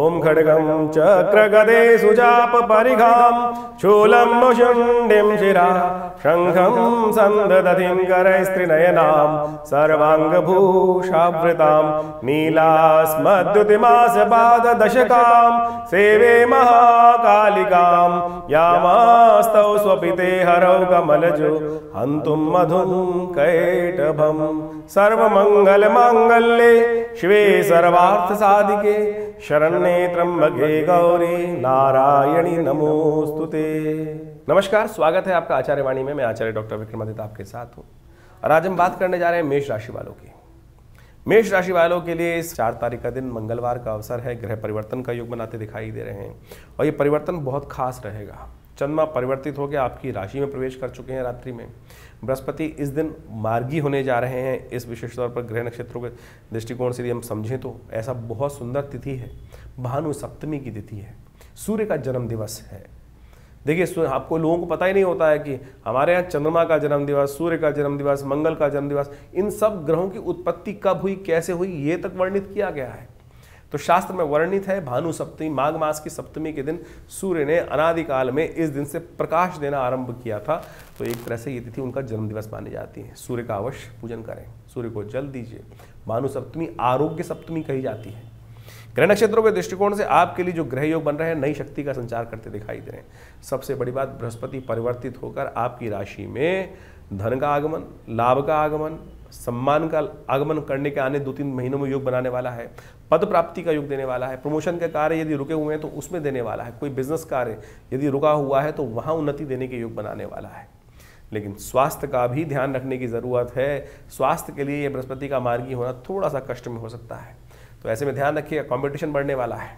ओम खड्गं चक्रगदे सुजाप परिघां शूलं मुशुण्डिं शिरा शंखं सन्ददधिं करैस्त्रिनयनां सर्वाङ्गभूषावृतां नीलास्मद्युतिमासपाददशकां सेवे महाकालिकां यामास्तौ स्वपिते हरौ कमलजो हन्तुं मधुं कैटभं सर्वमङ्गलमाङ्गल्ये शिवे सर्वार्थसाधिके शरण्ये त्र्यंबके गौरी नारायणी नमोस्तुते। नमस्कार, स्वागत है आपका आचार्य वाणी में। मैं आचार्य डॉक्टर विक्रमादित्य आपके साथ हूँ और आज हम बात करने जा रहे हैं मेष राशि वालों की। मेष राशि वालों के लिए इस 4 तारीख का दिन मंगलवार का अवसर है। ग्रह परिवर्तन का योग बनाते दिखाई दे रहे हैं और ये परिवर्तन बहुत खास रहेगा। चंद्रमा परिवर्तित होकर आपकी राशि में प्रवेश कर चुके हैं रात्रि में। बृहस्पति इस दिन मार्गी होने जा रहे हैं। इस विशेष तौर पर ग्रह नक्षत्रों के दृष्टिकोण से यदि हम समझें तो ऐसा बहुत सुंदर तिथि है। भानु सप्तमी की तिथि है, सूर्य का जन्म दिवस है। देखिए, आपको लोगों को पता ही नहीं होता है कि हमारे यहाँ चंद्रमा का जन्म दिवस, सूर्य का जन्म दिवस, मंगल का जन्म दिवस, इन सब ग्रहों की उत्पत्ति कब हुई, कैसे हुई, ये तक वर्णित किया गया है। तो शास्त्र में वर्णित है भानु सप्तमी, माघ मास की सप्तमी के दिन सूर्य ने अनादिकाल में इस दिन से प्रकाश देना आरंभ किया था। तो एक तरह से ये तिथि उनका जन्म दिवस मानी जाती है। सूर्य का अवश्य पूजन करें, सूर्य को जल दीजिए। भानु सप्तमी आरोग्य सप्तमी कही जाती है। ग्रह नक्षत्रों के दृष्टिकोण से आपके लिए जो ग्रह योग बन रहे हैं नई शक्ति का संचार करते दिखाई दे रहे हैं। सबसे बड़ी बात, बृहस्पति परिवर्तित होकर आपकी राशि में धन का आगमन, लाभ का आगमन, सम्मान का आगमन करने के आने 2-3 महीनों में योग बनाने वाला है। पद प्राप्ति का योग देने वाला है। प्रमोशन के कार्य यदि रुके हुए हैं तो उसमें देने वाला है। कोई बिजनेस कार्य यदि रुका हुआ है तो वहाँ उन्नति देने के योग बनाने वाला है। लेकिन स्वास्थ्य का भी ध्यान रखने की ज़रूरत है। स्वास्थ्य के लिए ये बृहस्पति का मार्गी होना थोड़ा सा कष्ट में हो सकता है। तो ऐसे में ध्यान रखिए, कंपटीशन बढ़ने वाला है।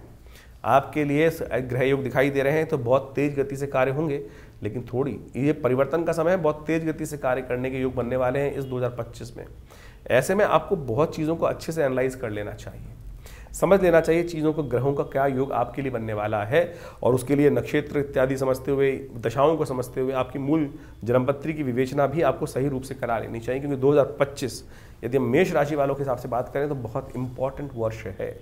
आपके लिए ग्रह योग दिखाई दे रहे हैं तो बहुत तेज गति से कार्य होंगे, लेकिन थोड़ी ये परिवर्तन का समय है, बहुत तेज गति से कार्य करने के योग बनने वाले हैं इस 2025 में। ऐसे में आपको बहुत चीज़ों को अच्छे से एनालाइज कर लेना चाहिए, समझ लेना चाहिए चीज़ों को, ग्रहों का क्या योग आपके लिए बनने वाला है। और उसके लिए नक्षत्र इत्यादि समझते हुए, दशाओं को समझते हुए आपकी मूल जन्मपत्री की विवेचना भी आपको सही रूप से करा लेनी चाहिए। क्योंकि 2025 यदि हम मेष राशि वालों के हिसाब से बात करें तो बहुत इंपॉर्टेंट वर्ष है।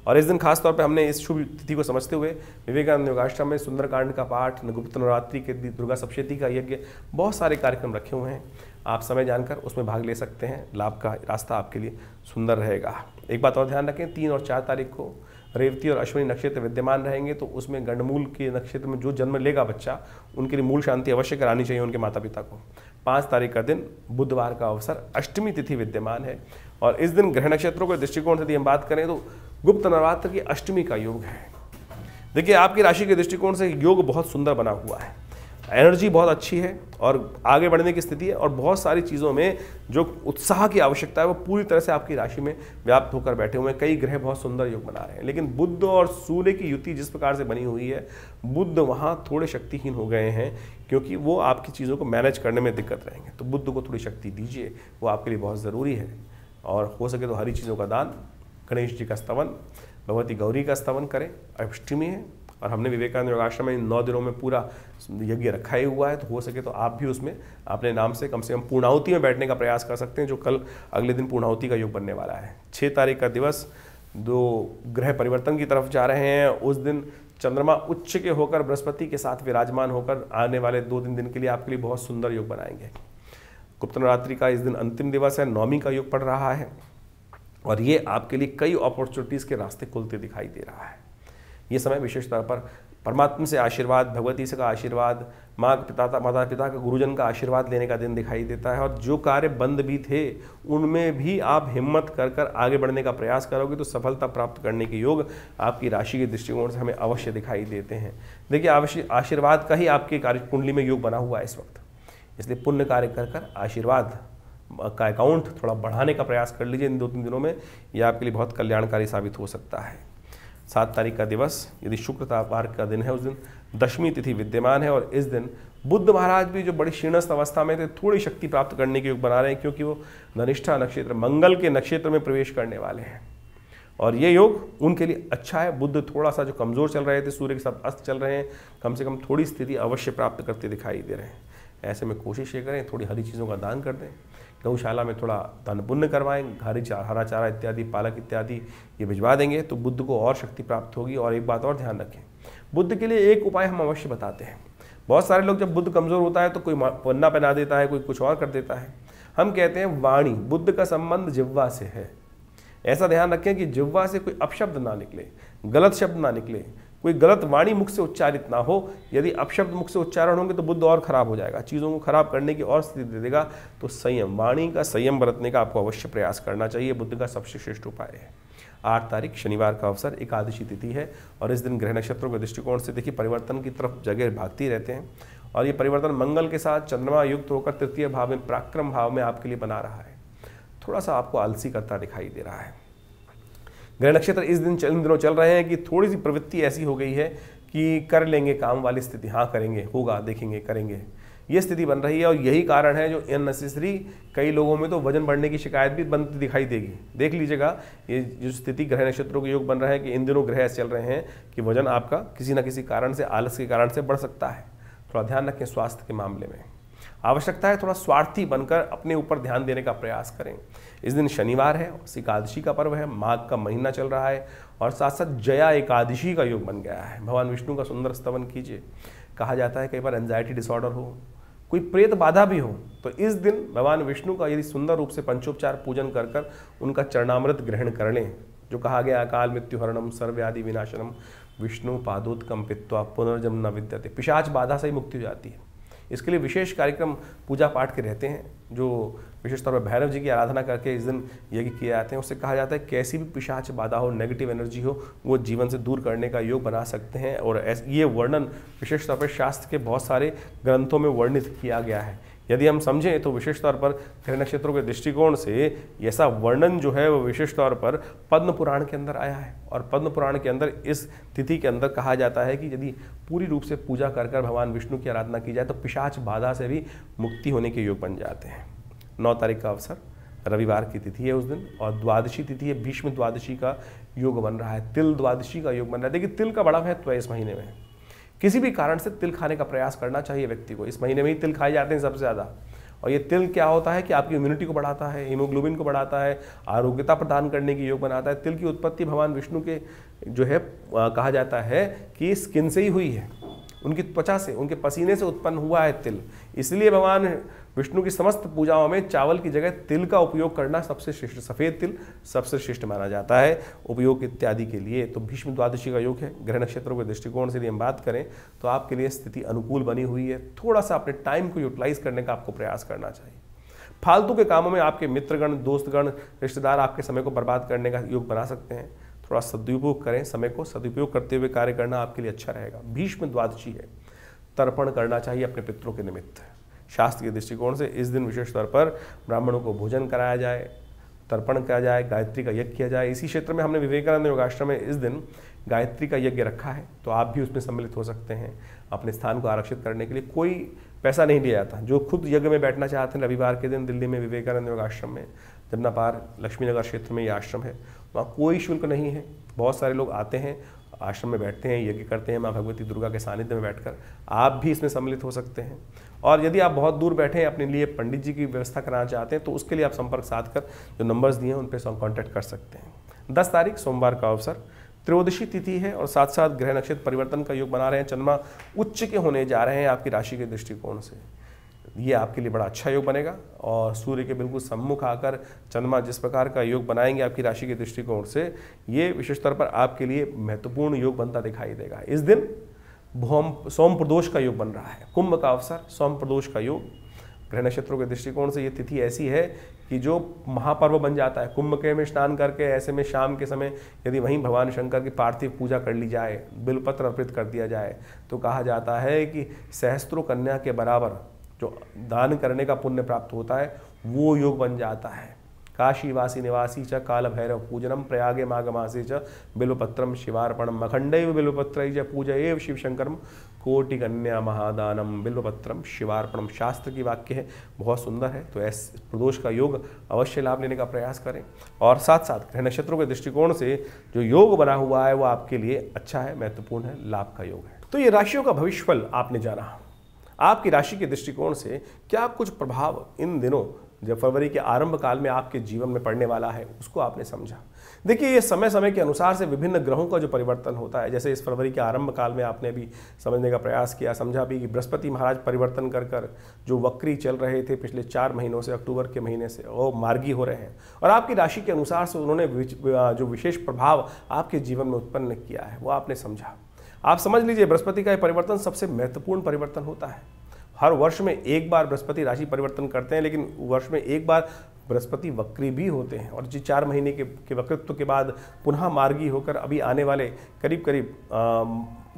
और इस दिन खासतौर पर हमने इस शुभ तिथि को समझते हुए विवेकानंद योगाश्रम में सुंदरकांड का पाठ, गुप्त नवरात्रि के दुर्गा सप्तशती का यज्ञ, बहुत सारे कार्यक्रम रखे हुए हैं। आप समय जानकर उसमें भाग ले सकते हैं। लाभ का रास्ता आपके लिए सुंदर रहेगा। एक बात और ध्यान रखें, 3 और 4 तारीख को रेवती और अश्विनी नक्षत्र विद्यमान रहेंगे। तो उसमें गंडमूल के नक्षत्र में जो जन्म लेगा बच्चा, उनके लिए मूल शांति अवश्य करानी चाहिए उनके माता पिता को। 5 तारीख का दिन बुधवार का अवसर, अष्टमी तिथि विद्यमान है। और इस दिन ग्रह नक्षत्रों के दृष्टिकोण से यदि हम बात करें तो गुप्त नवरात्र की अष्टमी का योग है। देखिए, आपकी राशि के दृष्टिकोण से योग बहुत सुंदर बना हुआ है। एनर्जी बहुत अच्छी है और आगे बढ़ने की स्थिति है। और बहुत सारी चीज़ों में जो उत्साह की आवश्यकता है वो पूरी तरह से आपकी राशि में व्याप्त होकर बैठे हुए हैं। कई ग्रह बहुत सुंदर योग बना रहे हैं। लेकिन बुध और सूर्य की युति जिस प्रकार से बनी हुई है, बुध वहाँ थोड़े शक्तिहीन हो गए हैं, क्योंकि वो आपकी चीज़ों को मैनेज करने में दिक्कत रहेंगे। तो बुध को थोड़ी शक्ति दीजिए, वो आपके लिए बहुत ज़रूरी है। और हो सके तो हरी चीज़ों का दान, गणेश जी का स्तवन, भगवती गौरी का स्तवन करें। अष्टमी है और हमने विवेकानंद योगाश्रम में 9 दिनों में पूरा यज्ञ रखा ही हुआ है। तो हो सके तो आप भी उसमें अपने नाम से कम पूर्णाहुति में बैठने का प्रयास कर सकते हैं, जो कल अगले दिन पूर्णाहुति का योग बनने वाला है। 6 तारीख का दिवस, 2 ग्रह परिवर्तन की तरफ जा रहे हैं। उस दिन चंद्रमा उच्च के होकर बृहस्पति के साथ विराजमान होकर आने वाले 2-3 दिन के लिए आपके लिए बहुत सुंदर योग बनाएंगे। गुप्त नवरात्रि का इस दिन अंतिम दिवस है, नवमी का योग पड़ रहा है और ये आपके लिए कई अपॉर्चुनिटीज़ के रास्ते खुलते दिखाई दे रहा है। ये समय विशेष तौर पर परमात्मा से आशीर्वाद, भगवती से का आशीर्वाद, माता पिता का, गुरुजन का आशीर्वाद लेने का दिन दिखाई देता है। और जो कार्य बंद भी थे उनमें भी आप हिम्मत कर आगे बढ़ने का प्रयास करोगे तो सफलता प्राप्त करने के योग आपकी राशि के दृष्टिकोण से हमें अवश्य दिखाई देते हैं। देखिए, अवश्य आशीर्वाद का ही आपके कार्य कुंडली में योग बना हुआ है इस वक्त। इसलिए पुण्य कार्य कर आशीर्वाद का अकाउंट थोड़ा बढ़ाने का प्रयास कर लीजिए इन 2-3 दिनों में। यह आपके लिए बहुत कल्याणकारी साबित हो सकता है। 7 तारीख का दिवस, यदि शुक्रवार का दिन है, उस दिन दशमी तिथि विद्यमान है। और इस दिन बुद्ध महाराज भी जो बड़ी क्षीणस्थ अवस्था में थे, थोड़ी शक्ति प्राप्त करने के योग बना रहे हैं, क्योंकि वो धनिष्ठा नक्षत्र, मंगल के नक्षत्र में प्रवेश करने वाले हैं। और ये योग उनके लिए अच्छा है। बुद्ध थोड़ा सा जो कमज़ोर चल रहे थे, सूर्य के साथ अस्त चल रहे हैं, कम से कम थोड़ी स्थिति अवश्य प्राप्त करते दिखाई दे रहे हैं। ऐसे में कोशिश ये करें थोड़ी हरी चीज़ों का दान कर दें। गौशाला में थोड़ा दान पुण्य करवाएं, हरा चारा इत्यादि, पालक इत्यादि ये भिजवा देंगे तो बुध को और शक्ति प्राप्त होगी। और एक बात और ध्यान रखें, बुध के लिए एक उपाय हम अवश्य बताते हैं। बहुत सारे लोग जब बुध कमजोर होता है तो कोई पन्ना पहना देता है, कोई कुछ और कर देता है। हम कहते हैं वाणी, बुध का संबंध जिह्वा से है। ऐसा ध्यान रखें कि जिह्वा से कोई अपशब्द ना निकले, गलत शब्द ना निकले, कोई गलत वाणी मुख से उच्चारित ना हो। यदि अपशब्द मुख से उच्चारण होंगे तो बुध और खराब हो जाएगा, चीज़ों को खराब करने की और स्थिति दे देगा। तो संयम, वाणी का संयम बरतने का आपको अवश्य प्रयास करना चाहिए। बुध का सबसे श्रेष्ठ उपाय है। 8 तारीख शनिवार का अवसर, एकादशी तिथि है और इस दिन ग्रह नक्षत्रों के दृष्टिकोण से देखिए परिवर्तन की तरफ जगह भागती रहते हैं। और ये परिवर्तन मंगल के साथ चंद्रमा युक्त होकर तृतीय भाव में, पराक्रम भाव में आपके लिए बना रहा है। थोड़ा सा आपको आलसी करता दिखाई दे रहा है। ग्रह नक्षत्र इस दिन इन दिनों चल रहे हैं कि थोड़ी सी प्रवृत्ति ऐसी हो गई है कि कर लेंगे काम वाली स्थिति, हाँ करेंगे, होगा, देखेंगे, करेंगे, ये स्थिति बन रही है। और यही कारण है जो अननेसेसरी कई लोगों में तो वजन बढ़ने की शिकायत भी बनती दिखाई देगी। देख लीजिएगा ये जो स्थिति ग्रह नक्षत्रों के योग बन रहा है कि इन दिनों ग्रह ऐसे चल रहे हैं कि वजन आपका किसी न किसी कारण से, आलस के कारण से बढ़ सकता है। थोड़ा ध्यान रखें स्वास्थ्य के मामले में। आवश्यकता है थोड़ा स्वार्थी बनकर अपने ऊपर ध्यान देने का प्रयास करें। इस दिन शनिवार है, एकादशी का पर्व है, माघ का महीना चल रहा है और साथ साथ जया एकादशी का योग बन गया है। भगवान विष्णु का सुंदर स्तवन कीजिए। कहा जाता है कई बार एंजाइटी डिसऑर्डर हो, कोई प्रेत बाधा भी हो, तो इस दिन भगवान विष्णु का यदि सुंदर रूप से पंचोपचार पूजन कर कर उनका चरणामृत ग्रहण कर लें। जो कहा गया अकाल मृत्यु हरणम सर्वव्याधि विनाशनम विष्णु पादोत्कम पित्वा पुनर्जन्म न विद्यते, पिशाच बाधा से ही मुक्ति हो जाती है। इसके लिए विशेष कार्यक्रम पूजा पाठ के रहते हैं, जो विशेष तौर पर भैरव जी की आराधना करके इस दिन यज्ञ किए जाते हैं। उससे कहा जाता है कैसी भी पिशाच बाधा हो, नेगेटिव एनर्जी हो, वो जीवन से दूर करने का योग बना सकते हैं। और ये वर्णन विशेष तौर पर शास्त्र के बहुत सारे ग्रंथों में वर्णित किया गया है। यदि हम समझें तो विशेष तौर पर ग्रह नक्षत्रों के दृष्टिकोण से ऐसा वर्णन जो है वो विशेष तौर पर पद्म पुराण के अंदर आया है। और पद्म पुराण के अंदर इस तिथि के अंदर कहा जाता है कि यदि पूरी रूप से पूजा कर कर भगवान विष्णु की आराधना की जाए तो पिशाच बाधा से भी मुक्ति होने के योग बन जाते हैं। 9 तारीख का अवसर, रविवार की तिथि है उस दिन, और द्वादशी तिथि है, भीष्म द्वादशी का योग बन रहा है, तिल द्वादशी का योग बन रहा है। देखिए तिल का बड़ा महत्व है इस महीने में। किसी भी कारण से तिल खाने का प्रयास करना चाहिए व्यक्ति को। इस महीने में ही तिल खाए जाते हैं सबसे ज़्यादा। और ये तिल क्या होता है कि आपकी इम्यूनिटी को बढ़ाता है, हीमोग्लोबिन को बढ़ाता है, आरोग्यता प्रदान करने की योग बनाता है। तिल की उत्पत्ति भगवान विष्णु के जो है कहा जाता है कि स्किन से ही हुई है, उनकी त्वचा से, उनके पसीने से उत्पन्न हुआ है तिल। इसलिए भगवान विष्णु की समस्त पूजाओं में चावल की जगह तिल का उपयोग करना सबसे श्रेष्ठ, सफ़ेद तिल सबसे श्रेष्ठ माना जाता है उपयोग इत्यादि के लिए। तो भीष्म द्वादशी का योग है। ग्रह नक्षत्रों के दृष्टिकोण से यदि हम बात करें तो आपके लिए स्थिति अनुकूल बनी हुई है। थोड़ा सा अपने टाइम को यूटिलाइज करने का आपको प्रयास करना चाहिए। फालतू के कामों में आपके मित्रगण, दोस्तगण, रिश्तेदार आपके समय को बर्बाद करने का योग बना सकते हैं। थोड़ा सदुपयोग करें, समय को सदुपयोग करते हुए कार्य करना आपके लिए अच्छा रहेगा। भीष्म द्वादशी है, तर्पण करना चाहिए अपने पितरों के निमित्त। शास्त्र के दृष्टिकोण से इस दिन विशेष तौर पर ब्राह्मणों को भोजन कराया जाए, तर्पण किया जाए, गायत्री का यज्ञ किया जाए। इसी क्षेत्र में हमने विवेकानंद योगाश्रम में इस दिन गायत्री का यज्ञ रखा है, तो आप भी उसमें सम्मिलित हो सकते हैं। अपने स्थान को आरक्षित करने के लिए कोई पैसा नहीं लिया जाता। जो खुद यज्ञ में बैठना चाहते हैं रविवार के दिन दिल्ली में विवेकानंद योगाश्रम में, जमुना पार लक्ष्मीनगर क्षेत्र में ये आश्रम है, वहाँ कोई शुल्क नहीं है। बहुत सारे लोग आते हैं, आश्रम में बैठते हैं, यज्ञ करते हैं माँ भगवती दुर्गा के सानिध्य में बैठकर। आप भी इसमें सम्मिलित हो सकते हैं। और यदि आप बहुत दूर बैठे हैं, अपने लिए पंडित जी की व्यवस्था कराना चाहते हैं, तो उसके लिए आप संपर्क साध कर जो नंबर्स दिए हैं उन पर कॉन्टैक्ट कर सकते हैं। 10 तारीख सोमवार का अवसर, त्रयोदशी तिथि है और साथ साथ ग्रह नक्षत्र परिवर्तन का योग बना रहे हैं। चंद्रमा उच्च के होने जा रहे हैं आपकी राशि के दृष्टिकोण से। ये आपके लिए बड़ा अच्छा योग बनेगा। और सूर्य के बिल्कुल सम्मुख आकर चंद्रमा जिस प्रकार का योग बनाएंगे आपकी राशि के दृष्टिकोण से, ये विशेष तौर पर आपके लिए महत्वपूर्ण योग बनता दिखाई देगा। इस दिन सोम प्रदोष का योग बन रहा है, कुंभ का अवसर, सोम प्रदोष का योग। ग्रह नक्षत्रों के दृष्टिकोण से ये तिथि ऐसी है कि जो महापर्व बन जाता है। कुंभ के में स्नान करके ऐसे में शाम के समय यदि वहीं भगवान शंकर की पार्थिव पूजा कर ली जाए, बिलपत्र अर्पित कर दिया जाए, तो कहा जाता है कि सहस्त्रों कन्या के बराबर जो दान करने का पुण्य प्राप्त होता है वो योग बन जाता है। काशीवासी निवासी च काल भैरव पूजनम प्रयागे माघमासे च बिल्वपत्रम शिवार्पणम मखंडैव बिल्वपत्रै च पूजयेव शिव शंकरम कोटि कन्या महादानम बिल्वपत्रम शिवार्पणम। शास्त्र की वाक्य है, बहुत सुंदर है। तो ऐसे प्रदोष का योग अवश्य लाभ लेने का प्रयास करें। और साथ साथ ग्रह नक्षत्रों के दृष्टिकोण से जो योग बना हुआ है वो आपके लिए अच्छा है, महत्वपूर्ण है, लाभ का योग है। तो ये राशियों का भविष्यफल आपने जाना। आपकी राशि के दृष्टिकोण से क्या कुछ प्रभाव इन दिनों जब फरवरी के आरंभ काल में आपके जीवन में पड़ने वाला है, उसको आपने समझा। देखिए, ये समय समय के अनुसार से विभिन्न ग्रहों का जो परिवर्तन होता है, जैसे इस फरवरी के आरंभ काल में आपने भी समझने का प्रयास किया, समझा भी कि बृहस्पति महाराज परिवर्तन कर कर जो वक्री चल रहे थे पिछले 4 महीनों से, अक्टूबर के महीने से, वो मार्गी हो रहे हैं और आपकी राशि के अनुसार से उन्होंने जो विशेष प्रभाव आपके जीवन में उत्पन्न किया है वो आपने समझा। आप समझ लीजिए, बृहस्पति का ये परिवर्तन सबसे महत्वपूर्ण परिवर्तन होता है। हर वर्ष में एक बार बृहस्पति राशि परिवर्तन करते हैं, लेकिन वर्ष में एक बार बृहस्पति वक्री भी होते हैं और जी 4 महीने के वक्रित्व के बाद पुनः मार्गी होकर अभी आने वाले करीब करीब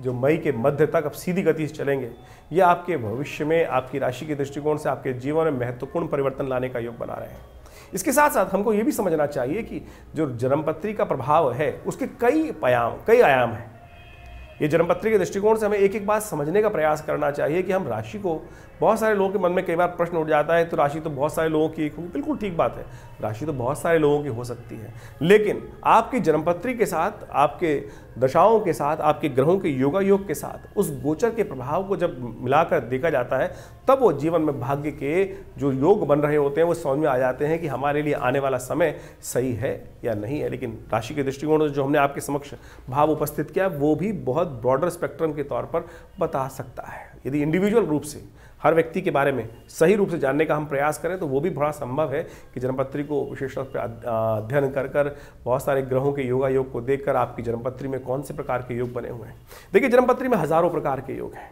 जो मई के मध्य तक अब सीधी गति से चलेंगे। ये आपके भविष्य में, आपकी राशि के दृष्टिकोण से आपके जीवन में महत्वपूर्ण परिवर्तन लाने का योग बना रहे हैं। इसके साथ साथ हमको ये भी समझना चाहिए कि जो जन्मपत्री का प्रभाव है उसके कई आयाम हैं। ये जन्मपत्री के दृष्टिकोण से हमें एक एक बात समझने का प्रयास करना चाहिए कि हम राशि को, बहुत सारे लोगों के मन में कई बार प्रश्न उठ जाता है, तो राशि तो बहुत सारे लोगों की, बिल्कुल ठीक बात है, राशि तो बहुत सारे लोगों की हो सकती है, लेकिन आपकी जन्मपत्री के साथ, आपके दशाओं के साथ, आपके ग्रहों के योगायोग के साथ उस गोचर के प्रभाव को जब मिलाकर देखा जाता है, तब वो जीवन में भाग्य के जो योग बन रहे होते हैं वो समझ में आ जाते हैं कि हमारे लिए आने वाला समय सही है या नहीं है। लेकिन राशि के दृष्टिकोण से जो हमने आपके समक्ष भाव उपस्थित किया वो भी बहुत ब्रॉडर स्पेक्ट्रम के तौर पर बता सकता है। यदि इंडिविजुअल रूप से हर व्यक्ति के बारे में सही रूप से जानने का हम प्रयास करें तो वो भी बड़ा संभव है कि जन्मपत्री को विशेष रूप से अध्ययन कर बहुत सारे ग्रहों के योगायोग को देखकर आपकी जन्मपत्री में कौन से प्रकार के योग बने हुए हैं। देखिए, जन्मपत्री में हजारों प्रकार के योग हैं।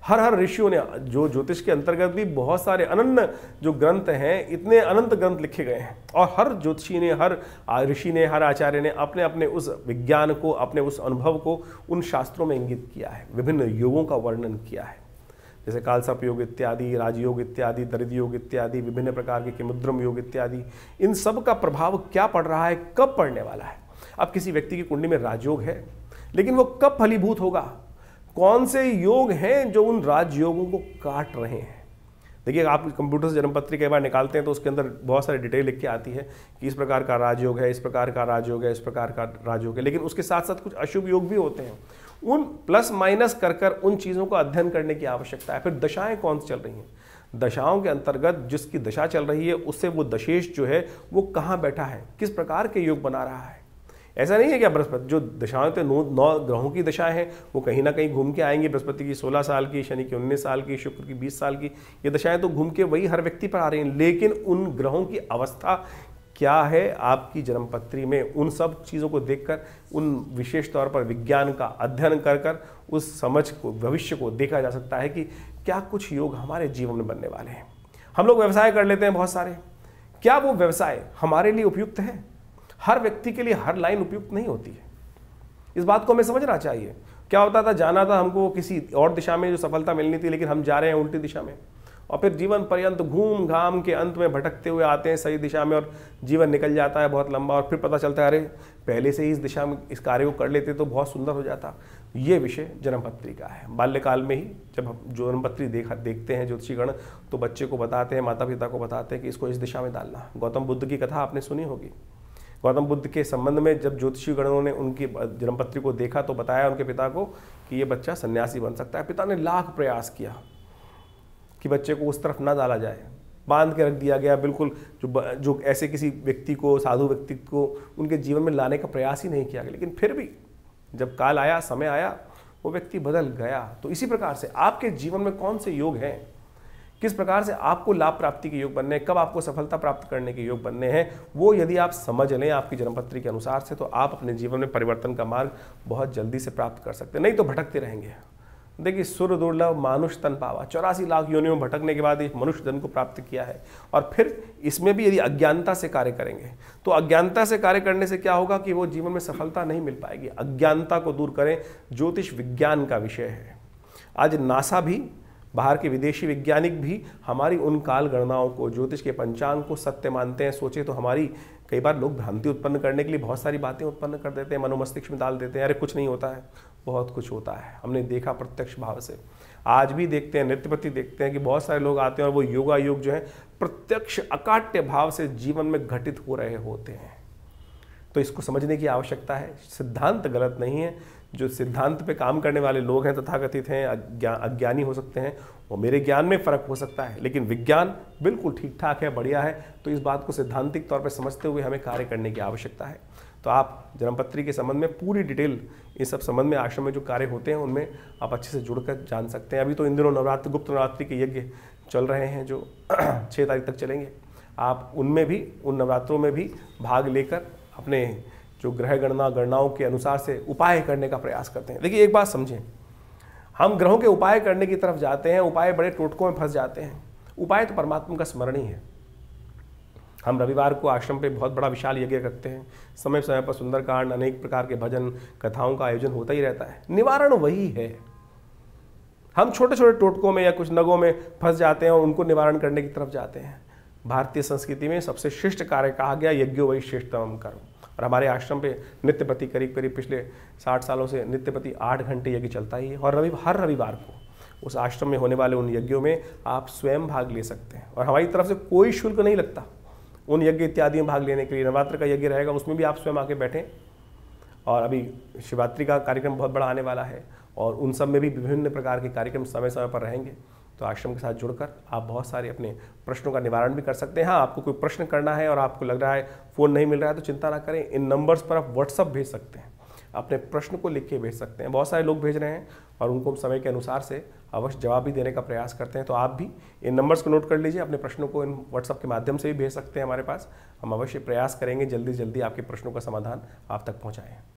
हर ऋषियों ने, जो ज्योतिष के अंतर्गत भी बहुत सारे अनन्य जो ग्रंथ हैं, इतने अनंत ग्रंथ लिखे गए हैं और हर ज्योतिषी ने, हर ऋषि ने, हर आचार्य ने अपने अपने उस विज्ञान को, अपने उस अनुभव को उन शास्त्रों में इंगित किया है, विभिन्न योगों का वर्णन किया है, जैसे कालसर्प योग इत्यादि, राजयोग इत्यादि, दरिद्र योग इत्यादि, विभिन्न प्रकार के किमुद्रम योग इत्यादि। इन सब का प्रभाव क्या पड़ रहा है, कब पड़ने वाला है। अब किसी व्यक्ति की कुंडली में राजयोग है, लेकिन वो कब फलीभूत होगा, कौन से योग हैं जो उन राजयोगों को काट रहे हैं। देखिए, आप कंप्यूटर से जन्मपत्री कई बार निकालते हैं तो उसके अंदर बहुत सारी डिटेल लिख के आती है कि इस प्रकार का राजयोग है, इस प्रकार का राजयोग है, इस प्रकार का राजयोग है, लेकिन उसके साथ साथ कुछ अशुभ योग भी होते हैं। उन प्लस माइनस कर उन चीज़ों का अध्ययन करने की आवश्यकता है। फिर दशाएं कौन सी चल रही हैं, दशाओं के अंतर्गत जिसकी दशा चल रही है उससे वो दशेश जो है वो कहाँ बैठा है, किस प्रकार के योग बना रहा है। ऐसा नहीं है कि बृहस्पति जो दशाएं तो 9 ग्रहों की दशाएं हैं वो कहीं ना कहीं घूम के आएंगी। बृहस्पति की 16 साल की, शनि की 19 साल की, शुक्र की 20 साल की, ये दशाएं तो घूम के वही हर व्यक्ति पर आ रही हैं, लेकिन उन ग्रहों की अवस्था क्या है आपकी जन्मपत्री में, उन सब चीज़ों को देखकर, उन विशेष तौर पर विज्ञान का अध्ययन कर उस समझ को, भविष्य को देखा जा सकता है कि क्या कुछ योग हमारे जीवन में बनने वाले हैं। हम लोग व्यवसाय कर लेते हैं बहुत सारे, क्या वो व्यवसाय हमारे लिए उपयुक्त है? हर व्यक्ति के लिए हर लाइन उपयुक्त नहीं होती है, इस बात को हमें समझना चाहिए। क्या होता था, जाना था हमको किसी और दिशा में जो सफलता मिलनी थी, लेकिन हम जा रहे हैं उल्टी दिशा में और फिर जीवन पर्यंत घूम घाम के अंत में भटकते हुए आते हैं सही दिशा में और जीवन निकल जाता है बहुत लंबा और फिर पता चलता है अरे पहले से ही इस दिशा में इस कार्य को कर लेते तो बहुत सुंदर हो जाता। ये विषय जन्मपत्री का है। बाल्यकाल में ही जब हम जन्मपत्री देखते हैं ज्योतिषीगण तो बच्चे को बताते हैं, माता पिता को बताते हैं कि इसको इस दिशा में डालना। गौतम बुद्ध की कथा आपने सुनी होगी। गौतम बुद्ध के संबंध में जब ज्योतिषीगणों ने उनकी जन्मपत्री को देखा तो बताया उनके पिता को कि ये बच्चा सन्यासी बन सकता है। पिता ने लाख प्रयास किया कि बच्चे को उस तरफ ना डाला जाए, बांध के रख दिया गया, बिल्कुल जो ऐसे किसी व्यक्ति को, साधु व्यक्ति को उनके जीवन में लाने का प्रयास ही नहीं किया गया। लेकिन फिर भी जब काल आया, समय आया, वो व्यक्ति बदल गया। तो इसी प्रकार से आपके जीवन में कौन से योग हैं, किस प्रकार से आपको लाभ प्राप्ति के योग बनने हैं, कब आपको सफलता प्राप्त करने के योग बनने हैं, वो यदि आप समझ लें आपकी जन्मपत्री के अनुसार से, तो आप अपने जीवन में परिवर्तन का मार्ग बहुत जल्दी से प्राप्त कर सकते हैं। नहीं तो भटकते रहेंगे। देखिए, सुर दुर्लभ मानुष तन पावा, 84 लाख योनियों में भटकने के बाद इस मनुष्य जन्म को प्राप्त किया है। और फिर इसमें भी यदि अज्ञानता से कार्य करेंगे तो अज्ञानता से कार्य करने से क्या होगा कि वो जीवन में सफलता नहीं मिल पाएगी। अज्ञानता को दूर करें, ज्योतिष विज्ञान का विषय है। आज नासा भी, बाहर के विदेशी वैज्ञानिक भी हमारी उन काल गणनाओं को, ज्योतिष के पंचांग को सत्य मानते हैं। सोचे तो हमारी कई बार लोग भ्रांति उत्पन्न करने के लिए बहुत सारी बातें उत्पन्न कर देते हैं, मनोमस्तिष्क में डाल देते हैं, अरे कुछ नहीं होता है। बहुत कुछ होता है, हमने देखा प्रत्यक्ष भाव से। आज भी देखते हैं, नृत्यपति देखते हैं कि बहुत सारे लोग आते हैं और वो योगा योग जो है प्रत्यक्ष अकाट्य भाव से जीवन में घटित हो रहे होते हैं। तो इसको समझने की आवश्यकता है। सिद्धांत गलत नहीं है, जो सिद्धांत पे काम करने वाले लोग हैं, तथाकथित हैं, अज्ञानी हो सकते हैं, वो मेरे ज्ञान में फ़र्क हो सकता है, लेकिन विज्ञान बिल्कुल ठीक ठाक है, बढ़िया है। तो इस बात को सैद्धांतिक तौर पर समझते हुए हमें कार्य करने की आवश्यकता है। तो आप जन्मपत्री के संबंध में पूरी डिटेल, इस सब संबंध में आश्रम में जो कार्य होते हैं उनमें आप अच्छे से जुड़कर जान सकते हैं। अभी तो इन दिनों नवरात्रि, गुप्त नवरात्रि के यज्ञ चल रहे हैं जो 6 तारीख तक चलेंगे। आप उनमें भी, उन नवरात्रों में भी भाग लेकर अपने जो ग्रह गणनाओं के अनुसार से उपाय करने का प्रयास करते हैं। देखिए एक बात समझें, हम ग्रहों के उपाय करने की तरफ जाते हैं, उपाय बड़े टोटकों में फंस जाते हैं। उपाय तो परमात्मा का स्मरण ही है। हम रविवार को आश्रम पे बहुत बड़ा विशाल यज्ञ करते हैं, समय समय पर सुंदरकांड, अनेक प्रकार के भजन कथाओं का आयोजन होता ही रहता है। निवारण वही है। हम छोटे छोटे टोटकों में या कुछ नगों में फंस जाते हैं और उनको निवारण करने की तरफ जाते हैं। भारतीय संस्कृति में सबसे श्रेष्ठ कार्य कहा गया यज्ञो वही श्रेष्ठतम कर्म। और हमारे आश्रम पे नित्यपति करीब पिछले 60 सालों से नित्यपति 8 घंटे यज्ञ चलता ही है। और हर रविवार को उस आश्रम में होने वाले उन यज्ञों में आप स्वयं भाग ले सकते हैं और हमारी तरफ से कोई शुल्क नहीं लगता उन यज्ञ इत्यादि में भाग लेने के लिए। नवरात्र का यज्ञ रहेगा, उसमें भी आप स्वयं आके बैठें। और अभी शिवरात्रि का कार्यक्रम बहुत बड़ा आने वाला है और उन सब में भी विभिन्न प्रकार के कार्यक्रम समय समय पर रहेंगे। तो आश्रम के साथ जुड़कर आप बहुत सारे अपने प्रश्नों का निवारण भी कर सकते हैं। हाँ, आपको कोई प्रश्न करना है और आपको लग रहा है फ़ोन नहीं मिल रहा है तो चिंता ना करें, इन नंबर्स पर आप व्हाट्सअप भेज सकते हैं, अपने प्रश्न को लिख के भेज सकते हैं। बहुत सारे लोग भेज रहे हैं और उनको समय के अनुसार से अवश्य जवाब भी देने का प्रयास करते हैं। तो आप भी इन नंबर्स को नोट कर लीजिए, अपने प्रश्नों को इन व्हाट्सअप के माध्यम से भी भेज सकते हैं हमारे पास। हम अवश्य प्रयास करेंगे जल्दी जल्दी आपके प्रश्नों का समाधान आप तक पहुँचाएँ।